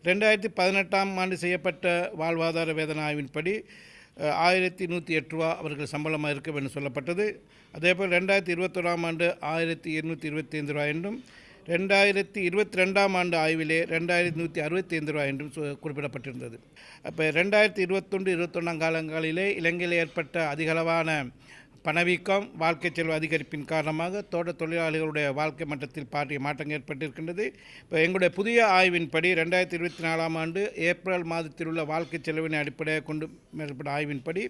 2018ஆம் ஆண்டு செய்யப்பட்ட வாழ்வாதார வேதன ஆய்வின்படி 1108 அவர்கள் சம்பளமாக இருக்கும் என்று சொல்லப்பட்டது. அதேபோல் 2021ஆம் ஆண்டு 1225 என்றும் 2022ஆம் ஆண்டு ஆய்விலே 2165 என்றும் குறிப்பிடப்பட்டிருந்தது. அப்போ 2021-21ஆம் காலங்களிலே இலங்கையில் ஏற்பட்ட அதிகளவான பணவீக்கம், வாழ்க்கை செலவு அதிகரிப்பின் காரணமாக தோட்ட தொழிலாளிகளுடைய வாழ்க்கை மட்டத்தில் பாரிய மாற்றம் ஏற்பட்டிருக்கின்றது. இப்போ எங்களுடைய புதிய ஆய்வின்படி 2024ஆம் ஆண்டு ஏப்ரல் மாதத்தில் உள்ள வாழ்க்கை செலவினை அடிப்படையாக கொண்டு மேற்பட்ட ஆய்வின்படி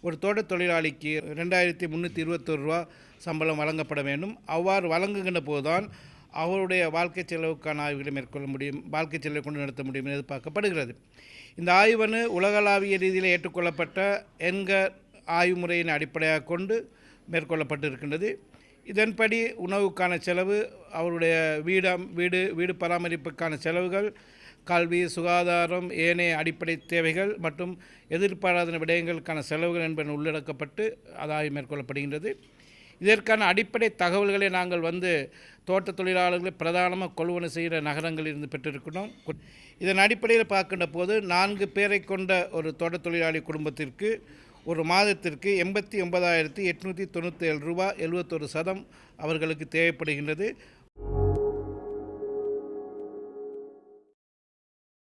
ஒரு தோட்ட தொழிலாளிக்கு 2321 சம்பளம் வழங்கப்பட வேண்டும். அவ்வாறு வழங்குகின்ற போதுதான் அவருடைய வாழ்க்கை செலவுக்கான ஆய்வுகளை மேற்கொள்ள முடியும், வாழ்க்கை செலவை கொண்டு நடத்த முடியும் என்று எதிர்பார்க்கப்படுகிறது. இந்த ஆய்வனு உலகளாவிய ரீதியில் ஏற்றுக்கொள்ளப்பட்ட என்கர் ஆய்வு முறையின் அடிப்படையாக கொண்டு மேற்கொள்ளப்பட்டிருக்கின்றது. இதன்படி உணவுக்கான செலவு, அவருடைய வீடு பராமரிப்புக்கான செலவுகள், கல்வி, சுகாதாரம், ஏனைய அடிப்படை தேவைகள் மற்றும் எதிர்பாராத விடயங்களுக்கான செலவுகள் என்பன உள்ளடக்கப்பட்டு ஆய்வு மேற்கொள்ளப்படுகின்றது. இதற்கான அடிப்படை தகவல்களை நாங்கள் தோட்ட தொழிலாளர்களை பிரதானமாக கொள்வனை செய்கிற நகரங்களில் இருந்து பெற்றிருக்கிறோம். இதன் அடிப்படையில் பார்க்கின்ற போது 4 பேரை கொண்ட ஒரு தோட்ட தொழிலாளி குடும்பத்திற்கு ஒரு மாதத்திற்கு 89,897 ரூபாய் 71% அவர்களுக்கு தேவைப்படுகின்றது.